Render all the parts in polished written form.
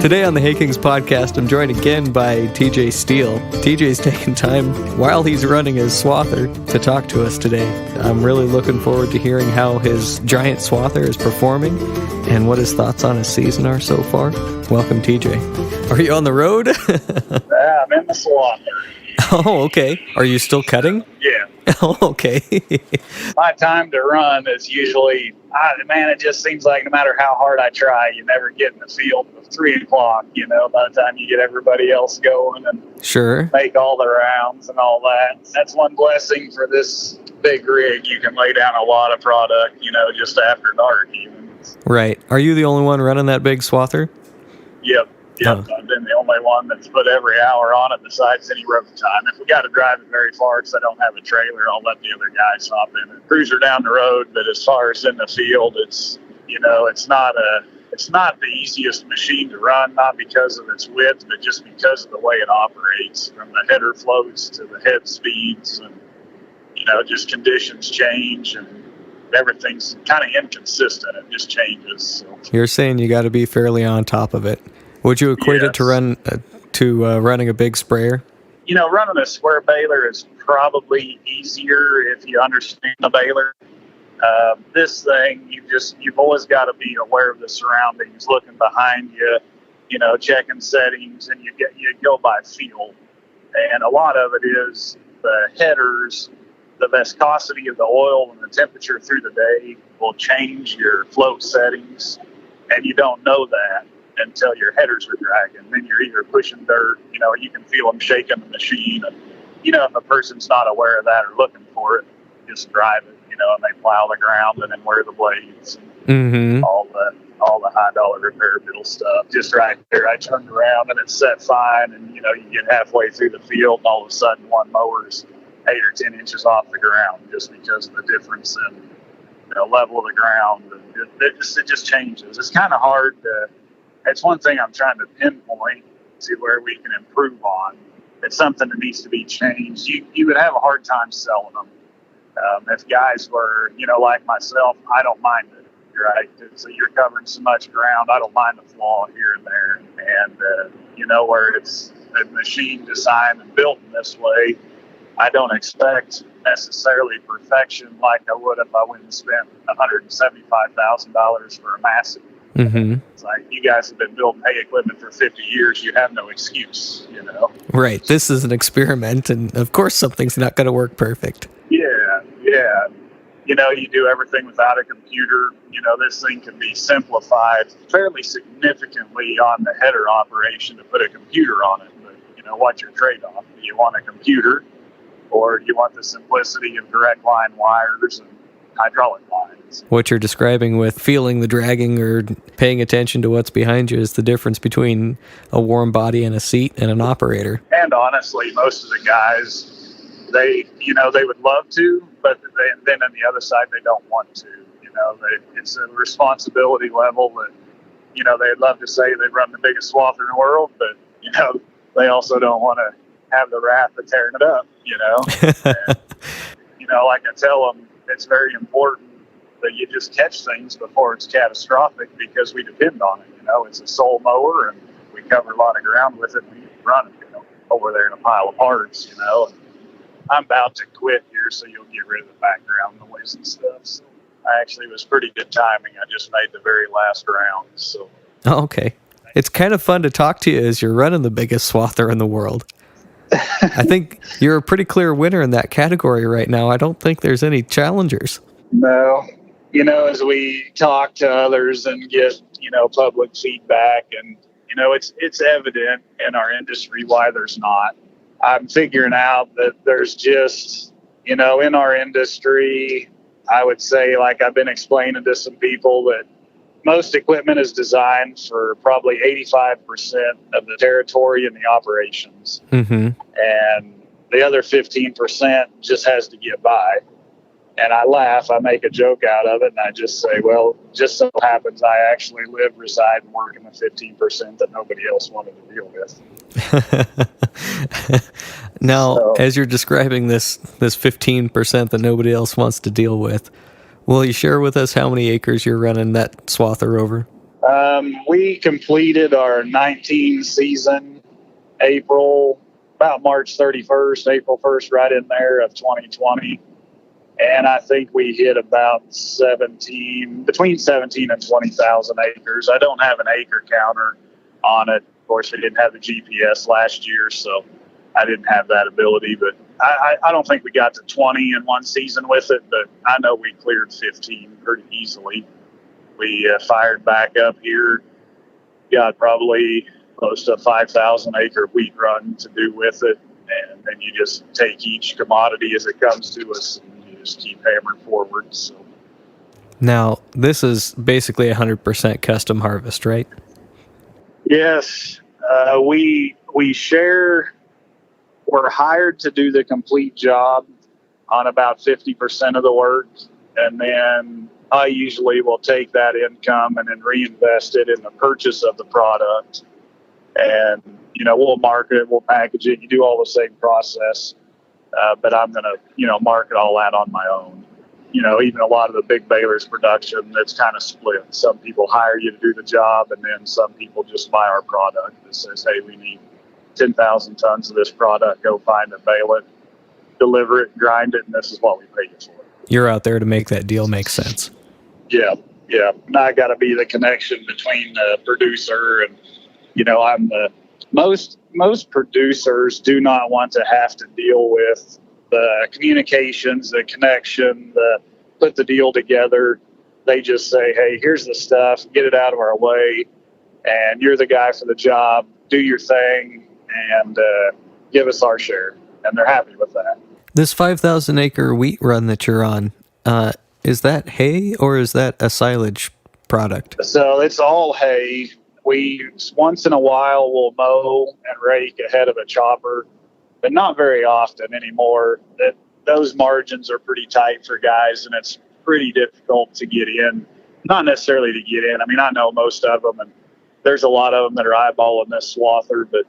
Today on the Hey Kings podcast, I'm joined again by TJ Steele. TJ's taking time while he's running his swather to talk to us today. I'm really looking forward to hearing how his giant swather is performing and what his thoughts on his season are so far. Welcome, TJ. Are you on the road? Yeah, I'm in the swather. Oh, okay. Are you still cutting? Yeah. Oh, okay. My time to run is usually, it just seems like no matter how hard I try, you never get in the field at 3 o'clock, by the time you get everybody else going and Sure. make all the rounds and all that. That's one blessing for this big rig. You can lay down a lot of product, just after dark even. Right. Are you the only one running that big swather? Yep. Oh. I've been the only one that's put every hour on it besides any road time. If we got to drive it very far because I don't have a trailer, I'll let the other guys hop in and cruise her down the road. But as far as in the field, it's not the easiest machine to run, not because of its width, but just because of the way it operates, from the header floats to the head speeds, and just conditions change and everything's kind of inconsistent. It just changes. So. You're saying you got to be fairly on top of it. Would you equate it to running a big sprayer? Running a square baler is probably easier if you understand the baler. This thing, you've always got to be aware of the surroundings, looking behind you, checking settings, and you go by feel. And a lot of it is the headers, the viscosity of the oil, and the temperature through the day will change your float settings, and you don't know that until your headers are dragging. Then you're either pushing dirt, you can feel them shaking the machine. And, if a person's not aware of that or looking for it, just drive it, and they plow the ground and then wear the blades. Mm-hmm. All the high dollar repair bill stuff. Just right there, I turned around and it's set fine. And, you get halfway through the field and all of a sudden one mower's 8 or 10 inches off the ground just because of the difference in, level of the ground. And it just changes. It's kind of hard to. It's one thing I'm trying to pinpoint to where we can improve on. It's something that needs to be changed. You would have a hard time selling them. If guys were, like myself, I don't mind it, right? So you're covering so much ground, I don't mind the flaw here and there. And, where it's a machine designed and built in this way, I don't expect necessarily perfection like I would if I went and spent $175,000 for a massive. Mm-hmm. It's like, you guys have been building hay equipment for 50 years. You have no excuse, Right. This is an experiment, and of course something's not going to work perfect. Yeah. You do everything without a computer. This thing can be simplified fairly significantly on the header operation to put a computer on it. But, what's your trade-off? Do you want a computer, or do you want the simplicity of direct line wires and hydraulic lines? What you're describing with feeling the dragging or paying attention to what's behind you is the difference between a warm body and a seat and an operator. And honestly, most of the guys, they would love to, but then on the other side, they don't want to. It's a responsibility level that, they'd love to say they run the biggest swather in the world, but, they also don't want to have the wrath of tearing it up, And, like I tell them, it's very important that you just catch things before it's catastrophic because we depend on it. It's a sole mower and we cover a lot of ground with it. We run it, over there in a pile of parts, And I'm about to quit here, so you'll get rid of the background noise and stuff. So I actually was pretty good timing. I just made the very last round. So. Oh, okay. It's kind of fun to talk to you as you're running the biggest swather in the world. I think you're a pretty clear winner in that category right now. I don't think there's any challengers. No. As we talk to others and get, public feedback, and, it's evident in our industry why there's not. I'm figuring out that there's just, in our industry, I would say, like I've been explaining to some people, that most equipment is designed for probably 85% of the territory and the operations. Mm-hmm. And the other 15% just has to get by. And I laugh, I make a joke out of it, and I just say, well, just so happens I actually live, reside, and work in the 15% that nobody else wanted to deal with. Now, as you're describing this 15% that nobody else wants to deal with, Will you share with us how many acres you're running that swather over? We completed our 19 season about March 31st, April 1st, right in there of 2020. And I think we hit about between 17 and 20,000 acres. I don't have an acre counter on it. Of course, we didn't have the GPS last year, so I didn't have that ability. But I don't think we got to 20 in one season with it, but I know we cleared 15 pretty easily. We fired back up here, got probably close to a 5,000 acre wheat run to do with it. And then you just take each commodity as it comes to us and you just keep hammering forward. So. Now, this is basically 100% custom harvest, right? Yes. We share, we're hired to do the complete job on about 50% of the work. And then I usually will take that income and then reinvest it in the purchase of the product. And, we'll market it, we'll package it, you do all the same process. But I'm going to, market all that on my own. Even a lot of the big balers production, it's kind of split. Some people hire you to do the job, and then some people just buy our product that says, hey, we need 10,000 tons of this product, go find it, bale it, deliver it, grind it, and this is what we pay you for it. You're out there to make that deal make sense. Yeah. And I got to be the connection between the producer and, I'm the most producers do not want to have to deal with the communications, the connection, put the deal together. They just say, hey, here's the stuff, get it out of our way, and you're the guy for the job, do your thing, and give us our share. And they're happy with that. This 5,000 acre wheat run that you're on, is that hay or is that a silage product? So it's all hay. We, once in a while, will mow and rake ahead of a chopper, but not very often anymore. Those margins are pretty tight for guys, and it's pretty difficult to get in. Not necessarily to get in. I mean, I know most of them, and there's a lot of them that are eyeballing this swather, but,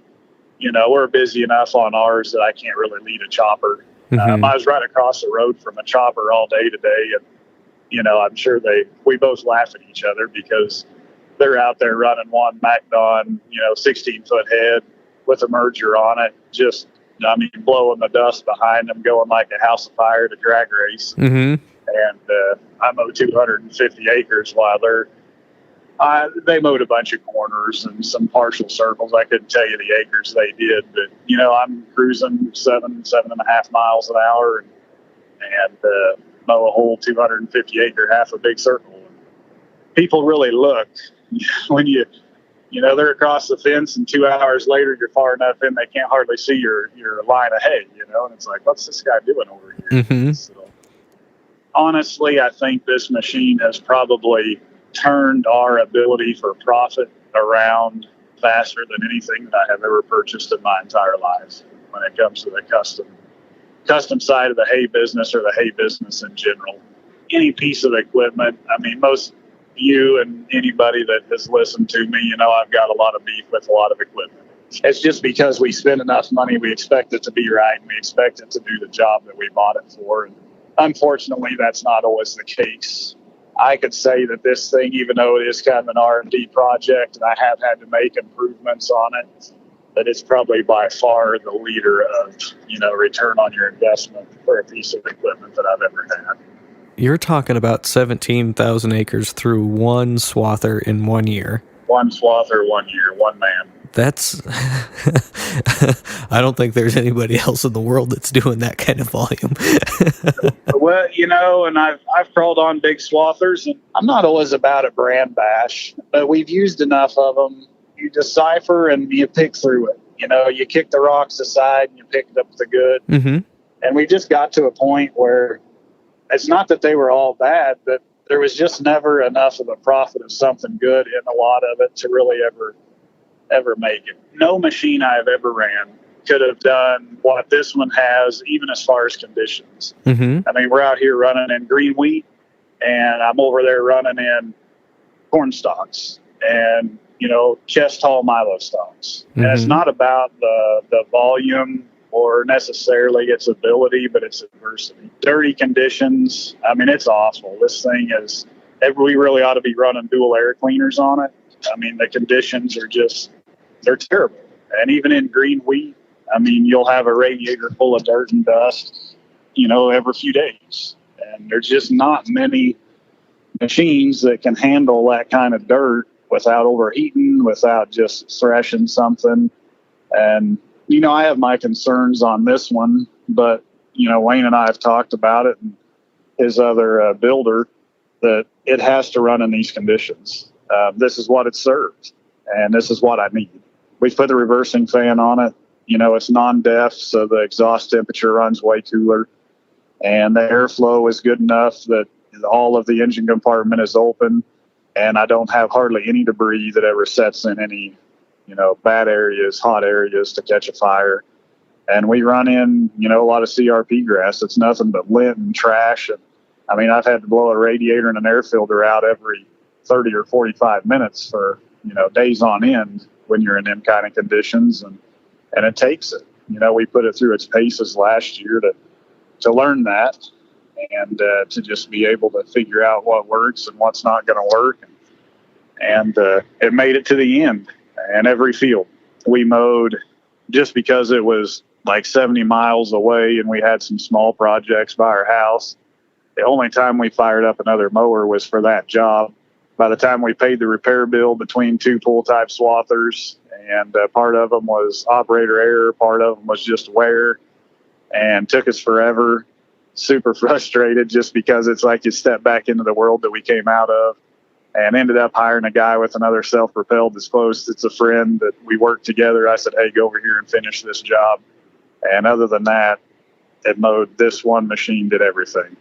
we're busy enough on ours that I can't really lead a chopper. Mm-hmm. I was right across the road from a chopper all day today, and, I'm sure we both laugh at each other because they're out there running one Macdon, 16-foot head with a merger on it, just, blowing the dust behind them, going like a house of fire to drag race. Mm-hmm. And I mow 250 acres while they mowed a bunch of corners and some partial circles. I couldn't tell you the acres they did, but, I'm cruising 7.5 miles an hour and mow a whole 250 acre, half a big circle. People really look when they're across the fence and 2 hours later you're far enough in they can't hardly see your line of hay, and it's like, what's this guy doing over here? Mm-hmm. So, honestly, I think this machine has probably turned our ability for profit around faster than anything that I have ever purchased in my entire life when it comes to the custom side of the hay business or the hay business in general. Any piece of equipment, most you and anybody that has listened to me, I've got a lot of beef with a lot of equipment. It's just because we spend enough money, we expect it to be right, and we expect it to do the job that we bought it for. And unfortunately, that's not always the case. I could say that this thing, even though it is kind of an R&D project, and I have had to make improvements on it, that it's probably by far the leader of, return on your investment for a piece of equipment that I've ever had. You're talking about 17,000 acres through one swather in 1 year. One swather, 1 year, one man. That's, I don't think there's anybody else in the world that's doing that kind of volume. Well, and I've crawled on big swathers, and I'm not always about a brand bash, but we've used enough of them. You decipher and you pick through it. You kick the rocks aside and you pick up the good. Mm-hmm. And we just got to a point where it's not that they were all bad, but there was just never enough of a profit of something good in a lot of it to really ever make it. No machine I've ever ran could have done what this one has, even as far as conditions. Mm-hmm. We're out here running in green wheat, and I'm over there running in corn stalks and, chest tall milo stalks. Mm-hmm. And it's not about the volume or necessarily its ability, but its adversity. Dirty conditions, I mean, it's awful. This thing is, we really ought to be running dual air cleaners on it. I mean, the conditions are just, they're terrible. And even in green wheat, I mean, you'll have a radiator full of dirt and dust, every few days. And there's just not many machines that can handle that kind of dirt without overheating, without just thrashing something. And, I have my concerns on this one, but, Wayne and I have talked about it, and his other builder, that it has to run in these conditions. This is what it serves, and this is what I need. We put the reversing fan on it. It's non-def, so the exhaust temperature runs way cooler, and the airflow is good enough that all of the engine compartment is open, and I don't have hardly any debris that ever sets in any, bad areas, hot areas to catch a fire. And we run in, a lot of CRP grass. It's nothing but lint and trash. And I mean, I've had to blow a radiator and an air filter out every 30 or 45 minutes for, days on end when you're in them kind of conditions. And it takes it. We put it through its paces last year to learn that, and to just be able to figure out what works and what's not going to work. And it made it to the end. And every field we mowed, just because it was like 70 miles away and we had some small projects by our house, the only time we fired up another mower was for that job. By the time we paid the repair bill between two pull-type swathers, and part of them was operator error, part of them was just wear, and took us forever. Super frustrated, just because it's like you step back into the world that we came out of, and ended up hiring a guy with another self-propelled that's close. It's a friend that we worked together. I said, hey, go over here and finish this job. And other than that, it mowed. This one machine did everything.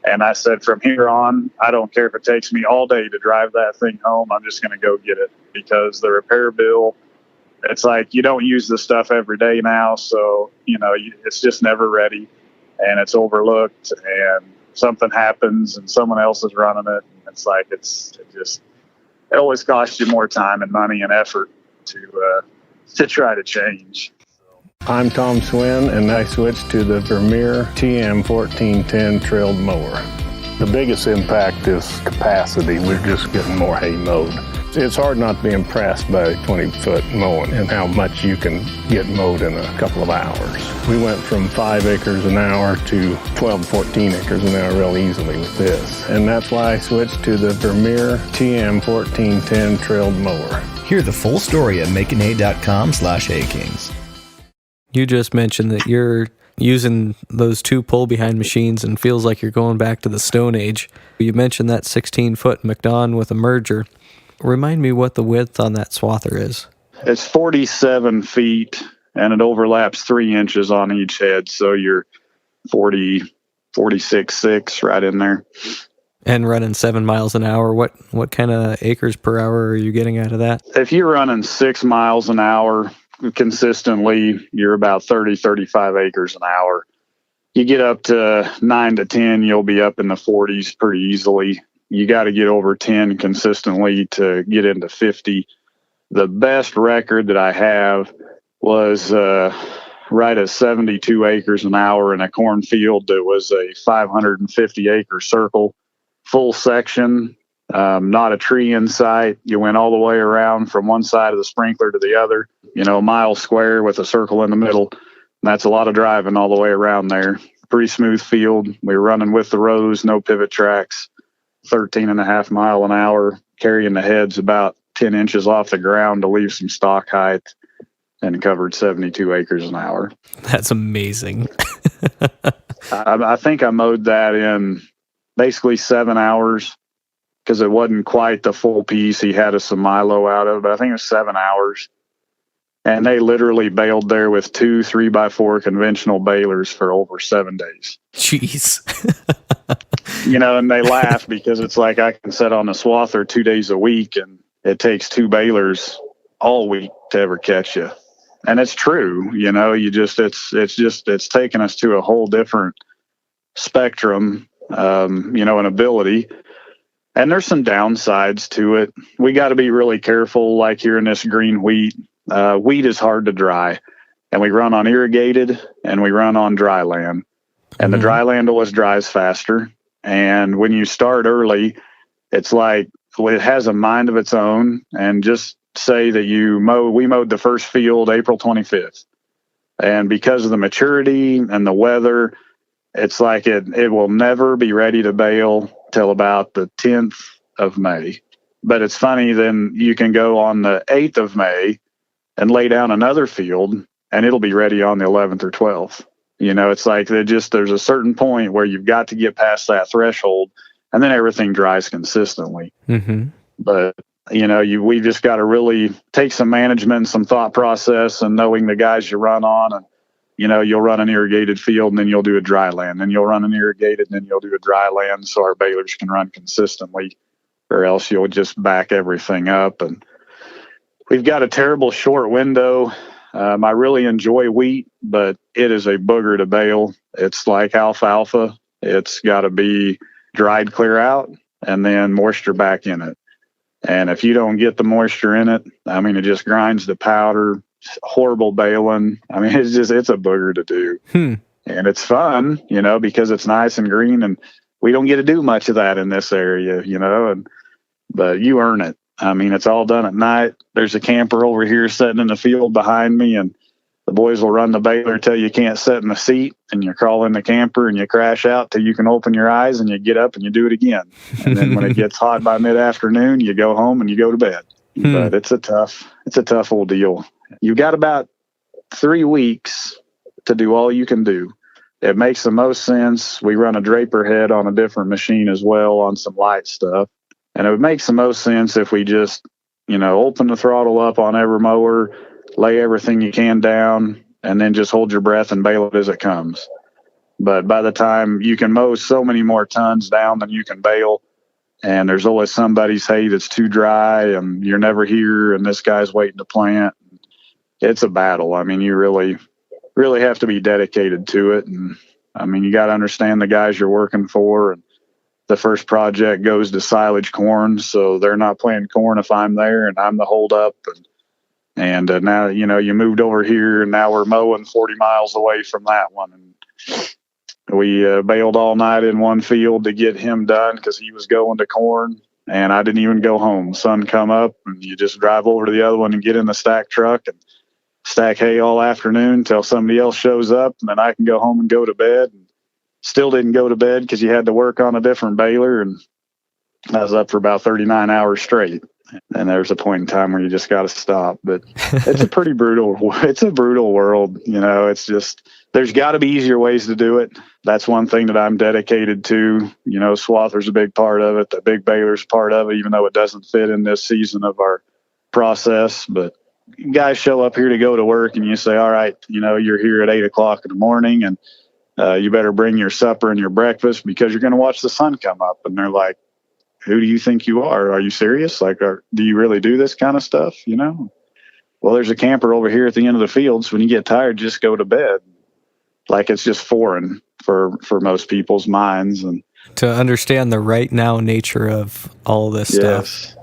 And I said, from here on, I don't care if it takes me all day to drive that thing home. I'm just going to go get it, because the repair bill, it's like you don't use the stuff every day now. So, it's just never ready, and it's overlooked, and something happens and someone else is running it. And it's like, it always costs you more time and money and effort to try to change. I'm Tom Swin, and I switched to the Vermeer TM 1410 trailed mower. The biggest impact is capacity. We're just getting more hay mowed. It's hard not to be impressed by 20-foot mowing and how much you can get mowed in a couple of hours. We went from 5 acres an hour to 12, 14 acres an hour real easily with this. And that's why I switched to the Vermeer TM 1410 trailed mower. Hear the full story at makeandhay.com/haykings. You just mentioned that you're using those two pull-behind machines and feels like you're going back to the Stone Age. You mentioned that 16-foot McDon with a merger. Remind me what the width on that swather is. It's 47 feet, and it overlaps 3 inches on each head. So you're 46.6 right in there. And running 7 miles an hour. What kind of acres per hour are you getting out of that? If you're running 6 miles an hour consistently, you're about 30, 35 acres an hour. You get up to 9 to 10, you'll be up in the 40s pretty easily. You got to get over 10 consistently to get into 50. The best record that I have was right at 72 acres an hour in a cornfield that was a 550 acre circle, full section, not a tree in sight. You went all the way around from one side of the sprinkler to the other, a mile square with a circle in the middle. And that's a lot of driving all the way around there. Pretty smooth field. We were running with the rows, no pivot tracks, 13.5 mile an hour, carrying the heads about 10 inches off the ground to leave some stock height, and covered 72 acres an hour. That's amazing. I think I mowed that in basically 7 hours, because it wasn't quite the full piece he had some Milo out of, but I think it was 7 hours. And they literally baled there with 2 3x4 conventional balers for over 7 days. Jeez. And they laugh because it's like, I can sit on the swather 2 days a week, and it takes 2 balers all week to ever catch you. And it's true, it's taken us to a whole different spectrum, and ability. And there's some downsides to it. We got to be really careful, like here in this green wheat. Wheat is hard to dry. and we run on irrigated and we run on dry land. And the dry land always dries faster. And when you start early, it's like, well, it has a mind of its own. And just say that we mowed the first field April 25th. And because of the maturity and the weather, it's like it will never be ready to bale till about the 10th of May. But it's funny, then you can go on the 8th of May and lay down another field and it'll be ready on the 11th or 12th. You know, it's like there's a certain point where you've got to get past that threshold, and then everything dries consistently. Mm-hmm. But, you know, we've just got to really take some management and some thought process and knowing the guys you run on. And, you know, you'll run an irrigated field and then you'll do a dry land. Then you'll run an irrigated and then you'll do a dry land so our balers can run consistently, or else you'll just back everything up. And we've got a terrible short window. I really enjoy wheat, but it is a booger to bale. It's like alfalfa. It's got to be dried clear out and then moisture back in it. And if you don't get the moisture in it, I mean, it just grinds the powder. It's horrible baling. I mean, it's a booger to do. And it's fun, you know, because it's nice and green, and we don't get to do much of that in this area, you know, but you earn it. I mean, it's all done at night. There's a camper over here sitting in the field behind me, and the boys will run the baler till you can't sit in the seat, and you crawl in the camper and you crash out till you can open your eyes, and you get up and you do it again. And then when it gets hot by mid-afternoon, you go home and you go to bed. But it's a tough old deal. You've got about 3 weeks to do all you can do. It makes the most sense. We run a draper head on a different machine as well on some light stuff. And it would make the most sense if we just, you know, open the throttle up on every mower, lay everything you can down, and then just hold your breath and bale it as it comes. But by the time you can mow so many more tons down than you can bale, and there's always somebody's hay that's too dry and you're never here and this guy's waiting to plant. It's a battle. I mean, you really have to be dedicated to it. And I mean, you got to understand the guys you're working for. And the first project goes to silage corn, so they're not planting corn if I'm there and I'm the holdup. And now, you know, you moved over here and now we're mowing 40 miles away from that one. And we bailed all night in one field to get him done because he was going to corn, and I didn't even go home. Sun come up and you just drive over to the other one and get in the stack truck and stack hay all afternoon until somebody else shows up, and then I can go home and go to bed. And still didn't go to bed because you had to work on a different baler, and I was up for about 39 hours straight. And there's a point in time where you just got to stop. But it's a brutal world. You know, it's just, there's got to be easier ways to do it. That's one thing that I'm dedicated to. You know, swather's a big part of it. The big baler's part of it, even though it doesn't fit in this season of our process. But guys show up here to go to work and you say, all right, you know, you're here at 8:00 in the morning and you better bring your supper and your breakfast because you're going to watch the sun come up. And they're like, who do you think you are? Are you serious? Like, do you really do this kind of stuff? You know, well, there's a camper over here at the end of the fields. When you get tired, just go to bed. Like, it's just foreign for most people's minds. And to understand the right now nature of all this stuff.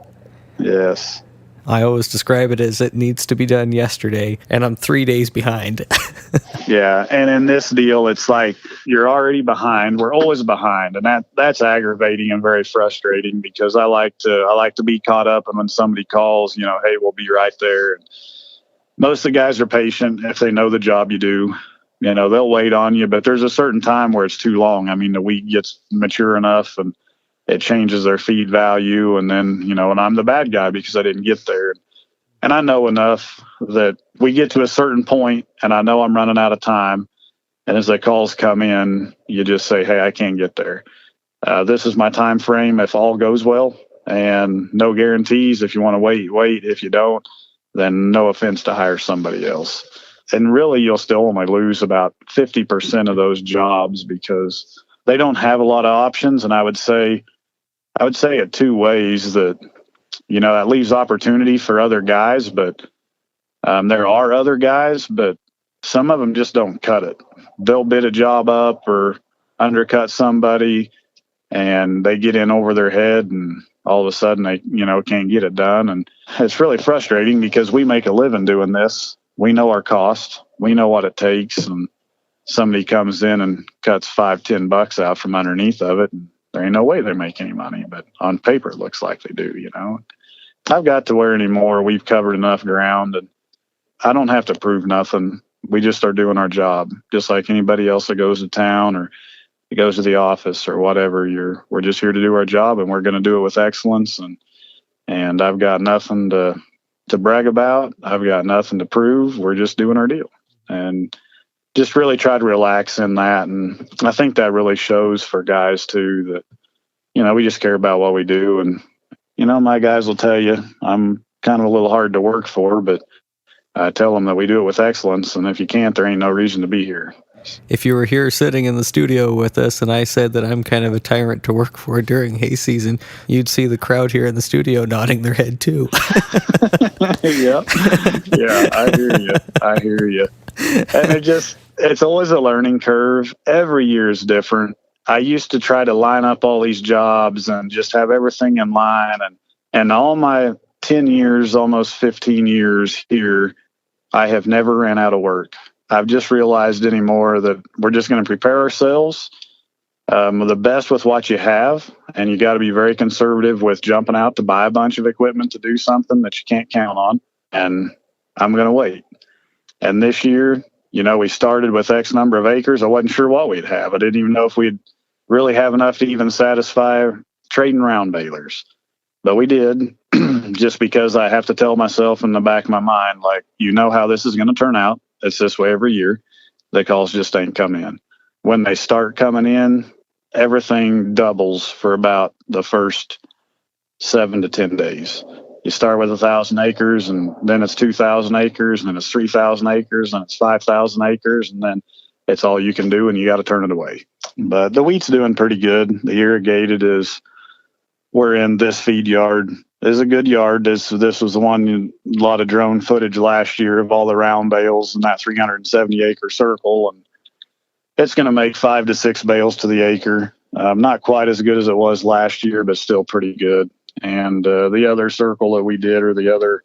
Yes. I always describe it as it needs to be done yesterday, and I'm 3 days behind. Yeah, and in this deal, it's like you're already behind. We're always behind, and that's aggravating and very frustrating because I like to be caught up, and when somebody calls, you know, hey, we'll be right there. And most of the guys are patient if they know the job you do. You know, they'll wait on you, but there's a certain time where it's too long. I mean, the wheat gets mature enough, and it changes their feed value, and then, you know, and I'm the bad guy because I didn't get there. And I know enough that we get to a certain point, and I know I'm running out of time. And as the calls come in, you just say, hey, I can't get there. This is my time frame if all goes well, and no guarantees. If you want to wait. If you don't, then no offense to hire somebody else. And really, you'll still only lose about 50% of those jobs because they don't have a lot of options. And I would say it two ways that, you know, that leaves opportunity for other guys, but there are other guys, but some of them just don't cut it. They'll bid a job up or undercut somebody and they get in over their head and all of a sudden they, you know, can't get it done. And it's really frustrating because we make a living doing this. we know our cost. We know what it takes. And somebody comes in and cuts $5-10 out from underneath of it, and there ain't no way they make any money. But on paper, it looks like they do, you know. I've got to where anymore we've covered enough ground, and I don't have to prove nothing. We just are doing our job, just like anybody else that goes to town or goes to the office or whatever. We're just here to do our job, and we're going to do it with excellence. And I've got nothing to brag about. I've got nothing to prove. We're just doing our deal, and just really try to relax in that. And I think that really shows for guys too, that, you know, we just care about what we do. And, you know, my guys will tell you I'm kind of a little hard to work for, but I tell them that we do it with excellence. And if you can't, there ain't no reason to be here. If you were here sitting in the studio with us and I said that I'm kind of a tyrant to work for during hay season, you'd see the crowd here in the studio nodding their head too. Yeah, I hear you. And it's always a learning curve. Every year is different. I used to try to line up all these jobs and just have everything in line. And all my 10 years, almost 15 years here, I have never ran out of work. I've just realized anymore that we're just going to prepare ourselves the best with what you have. And you got to be very conservative with jumping out to buy a bunch of equipment to do something that you can't count on. And I'm going to wait. And this year, you know, we started with X number of acres. I wasn't sure what we'd have. I didn't even know if we'd really have enough to even satisfy trading round balers. But we did, just because I have to tell myself in the back of my mind, like, you know how this is going to turn out. It's this way every year. The calls just ain't come in. When they start coming in, everything doubles for about the first 7 to 10 days. You start with 1,000 acres, and then it's 2,000 acres, and then it's 3,000 acres, and it's 5,000 acres, and then it's all you can do, and you got to turn it away. But the wheat's doing pretty good. The irrigated we're in this feed yard. Is a good yard. This was the one, a lot of drone footage last year of all the round bales in that 370 acre circle, and it's going to make 5 to 6 bales to the acre. Not quite as good as it was last year, but still pretty good. And the other circle that we did, or the other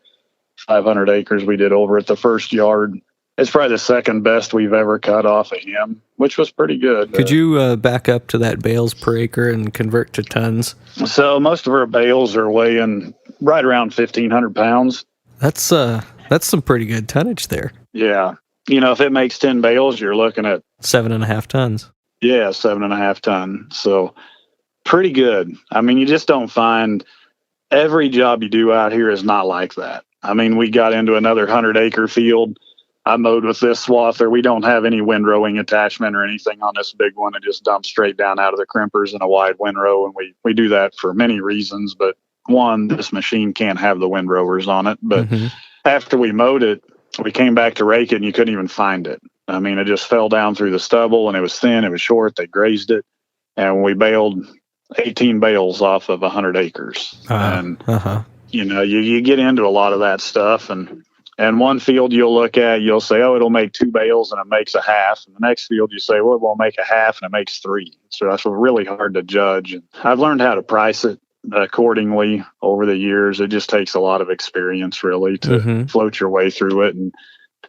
500 acres we did over at the first yard, it's probably the second best we've ever cut off of him, which was pretty good. Could you back up to that bales per acre and convert to tons? So most of our bales are weighing right around 1,500 pounds. That's some pretty good tonnage there. Yeah. You know, if it makes 10 bales, you're looking at 7.5 tons. Yeah, 7.5 ton. So pretty good. I mean, you just don't find every job you do out here is not like that. I mean, we got into another 100-acre field. I mowed with this swather. We don't have any windrowing attachment or anything on this big one. It just dumps straight down out of the crimpers in a wide windrow, and we do that for many reasons. But one, this machine can't have the windrowers on it. But after we mowed it, we came back to rake it, and you couldn't even find it. I mean, it just fell down through the stubble, and it was thin, it was short. They grazed it, and we baled 18 bales off of 100 acres. You know, you get into a lot of that stuff, and one field you'll look at, you'll say, oh, it'll make 2 bales and it makes a half. And the next field you say, well, it won't make a half and it makes 3. So that's really hard to judge. And I've learned how to price it accordingly over the years. It just takes a lot of experience really to float your way through it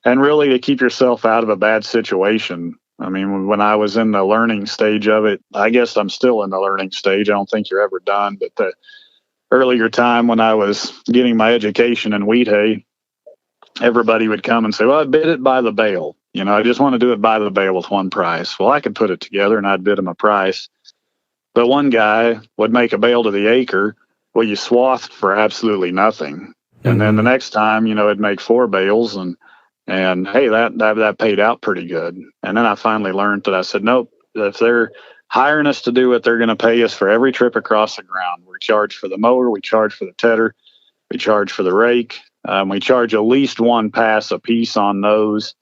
and really to keep yourself out of a bad situation. I mean, when I was in the learning stage of it, I guess I'm still in the learning stage. I don't think you're ever done. But the earlier time when I was getting my education in wheat hay, everybody would come and say, well, I bid it by the bale. You know, I just want to do it by the bale with one price. Well, I could put it together and I'd bid him a price. But one guy would make a bale to the acre. Well, you swathed for absolutely nothing. And then the next time, you know, it'd make 4 bales and hey, that paid out pretty good. And then I finally learned that I said, nope, if they're hiring us to do it, they're going to pay us for every trip across the ground. We charge for the mower, we charge for the tedder, we charge for the rake. We charge at least 1 pass a piece on those.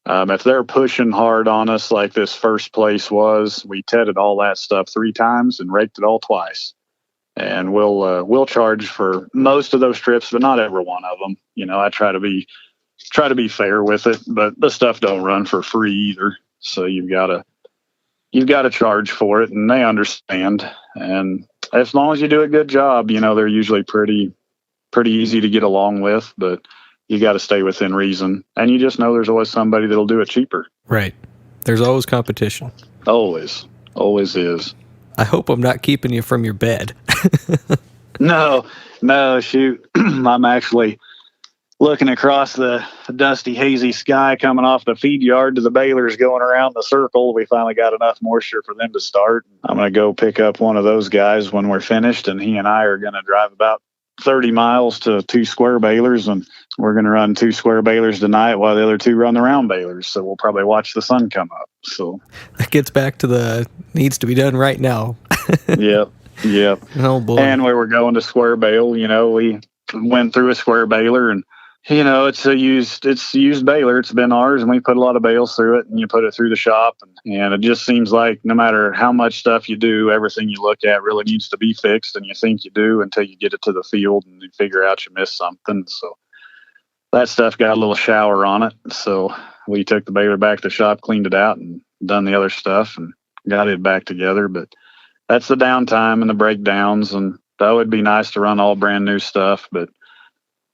If they're pushing hard on us like this first place was, we tedded all that stuff 3 times and raked it all twice. And we'll charge for most of those trips, but not every one of them. You know, I try to be fair with it, but the stuff don't run for free either. So you've got to charge for it, and they understand. And as long as you do a good job, you know, they're usually pretty easy to get along with. But you got to stay within reason. And you just know there's always somebody that'll do it cheaper. Right. There's always competition. Always is. I hope I'm not keeping you from your bed. No, shoot. I'm actually looking across the dusty, hazy sky coming off the feed yard to the balers going around the circle. We finally got enough moisture for them to start. I'm going to go pick up one of those guys when we're finished, and he and I are going to drive about 30 miles to 2 square balers, and we're going to run 2 square balers tonight while the other 2 run the round balers. So we'll probably watch the sun come up. So that gets back to the needs to be done right now. Yep. Oh boy. And we were going to square bale, we went through a square baler, and it's a used baler. It's been ours, and we put a lot of bales through it, and you put it through the shop. And it just seems like no matter how much stuff you do, everything you look at really needs to be fixed, and you think you do until you get it to the field and you figure out you missed something. So that stuff got a little shower on it. So we took the baler back to the shop, cleaned it out, and done the other stuff and got it back together. But that's the downtime and the breakdowns, and that would be nice to run all brand new stuff, but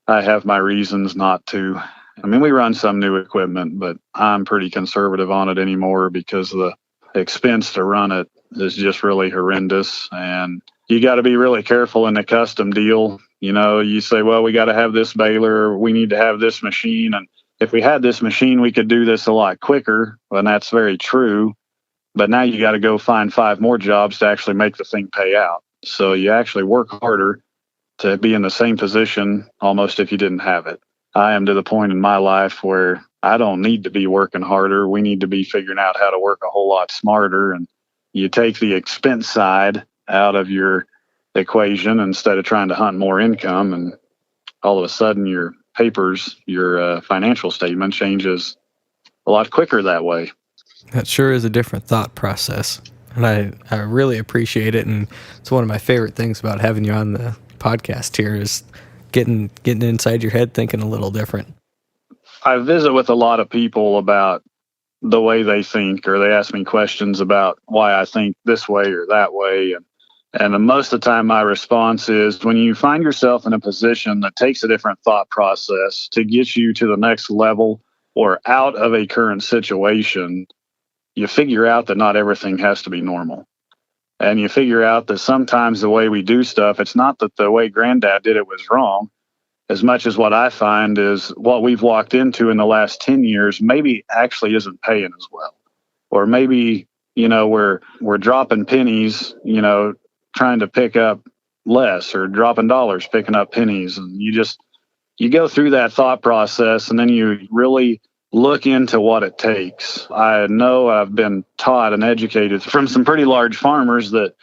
I have my reasons not to. I mean, we run some new equipment, but I'm pretty conservative on it anymore because the expense to run it is just really horrendous. And you got to be really careful in the custom deal. You say, well, we got to have this baler, we need to have this machine. And if we had this machine, we could do this a lot quicker. And that's very true. But now you got to go find 5 more jobs to actually make the thing pay out. So you actually work harder to be in the same position almost if you didn't have it. I am to the point in my life where I don't need to be working harder. We need to be figuring out how to work a whole lot smarter. And you take the expense side out of your equation instead of trying to hunt more income. And all of a sudden your papers, your financial statement changes a lot quicker that way. That sure is a different thought process. And I really appreciate it. And it's one of my favorite things about having you on the podcast here is getting inside your head, thinking a little different. I visit with a lot of people about the way they think, or they ask me questions about why I think this way or that way. And most of the time my response is, when you find yourself in a position that takes a different thought process to get you to the next level or out of a current situation, you figure out that not everything has to be normal. And you figure out that sometimes the way we do stuff, it's not that the way Granddad did it was wrong, as much as what I find is what we've walked into in the last 10 years maybe actually isn't paying as well. Or maybe, we're dropping pennies, trying to pick up less, or dropping dollars, picking up pennies. And you go through that thought process, and then you really look into what it takes. I know I've been taught and educated from some pretty large farmers that,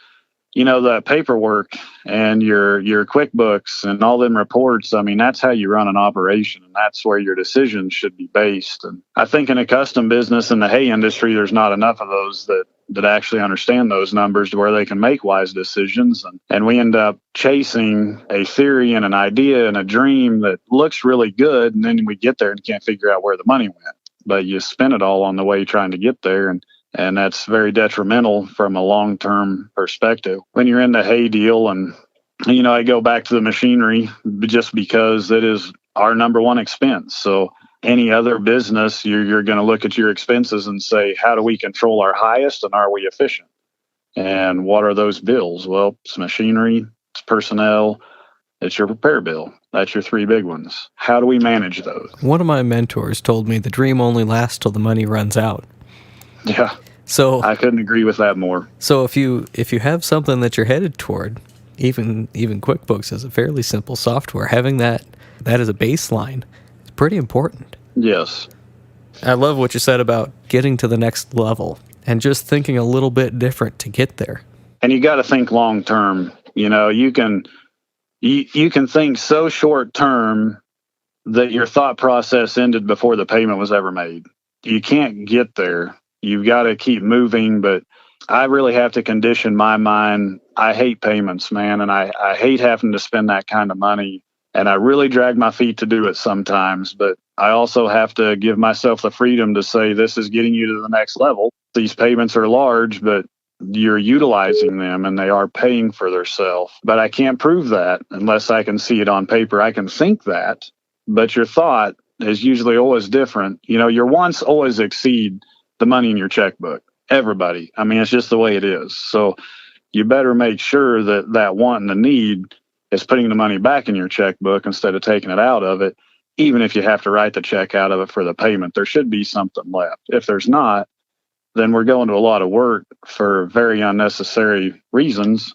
the paperwork and your QuickBooks and all them reports, I mean, that's how you run an operation, and that's where your decisions should be based. And I think in a custom business in the hay industry, there's not enough of those that actually understand those numbers to where they can make wise decisions. And we end up chasing a theory and an idea and a dream that looks really good, and then we get there and can't figure out where the money went. But you spend it all on the way trying to get there, and that's very detrimental from a long-term perspective. When you're in the hay deal, and I go back to the machinery just because it is our number one expense. So any other business, you're going to look at your expenses and say, how do we control our highest, and are we efficient? And what are those bills? Well, it's machinery, it's personnel, it's your repair bill. That's your 3 big ones. How do we manage those? One of my mentors told me the dream only lasts till the money runs out. Yeah. So I couldn't agree with that more. So if you have something that you're headed toward, even QuickBooks is a fairly simple software, having that as a baseline is pretty important. Yes. I love what you said about getting to the next level and just thinking a little bit different to get there. And you got to think long term. You can think so short term that your thought process ended before the payment was ever made. You can't get there. You've got to keep moving, but I really have to condition my mind. I hate payments, man, and I hate having to spend that kind of money, and I really drag my feet to do it sometimes, but I also have to give myself the freedom to say, this is getting you to the next level. These payments are large, but you're utilizing them and they are paying for themselves. But I can't prove that unless I can see it on paper. I can think that, but your thought is usually always different. Your wants always exceed the money in your checkbook. Everybody. I mean, it's just the way it is. So you better make sure that want and the need is putting the money back in your checkbook instead of taking it out of it. Even if you have to write the check out of it for the payment, there should be something left. If there's not, then we're going to a lot of work for very unnecessary reasons,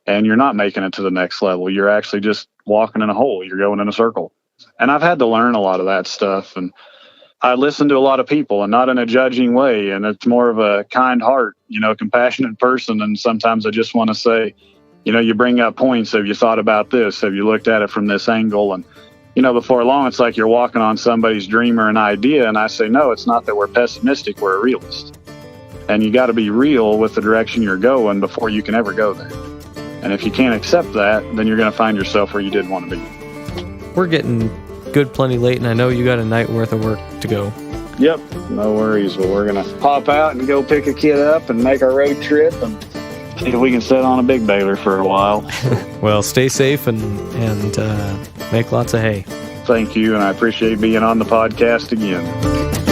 and you're not making it to the next level. You're actually just walking in a hole. You're going in a circle. And I've had to learn a lot of that stuff. And I listen to a lot of people, and not in a judging way. And it's more of a kind heart, compassionate person. And sometimes I just want to say, you bring up points. Have you thought about this? Have you looked at it from this angle? And before long, it's like you're walking on somebody's dream or an idea. And I say, no, it's not that we're pessimistic. We're a realist. And you got to be real with the direction you're going before you can ever go there. And if you can't accept that, then you're going to find yourself where you didn't want to be. We're getting good plenty late, and I know you got a night worth of work to go. Yep, no worries. Well, we're going to pop out and go pick a kid up and make our road trip and see if we can sit on a big baler for a while. Well, stay safe and make lots of hay. Thank you, and I appreciate being on the podcast again.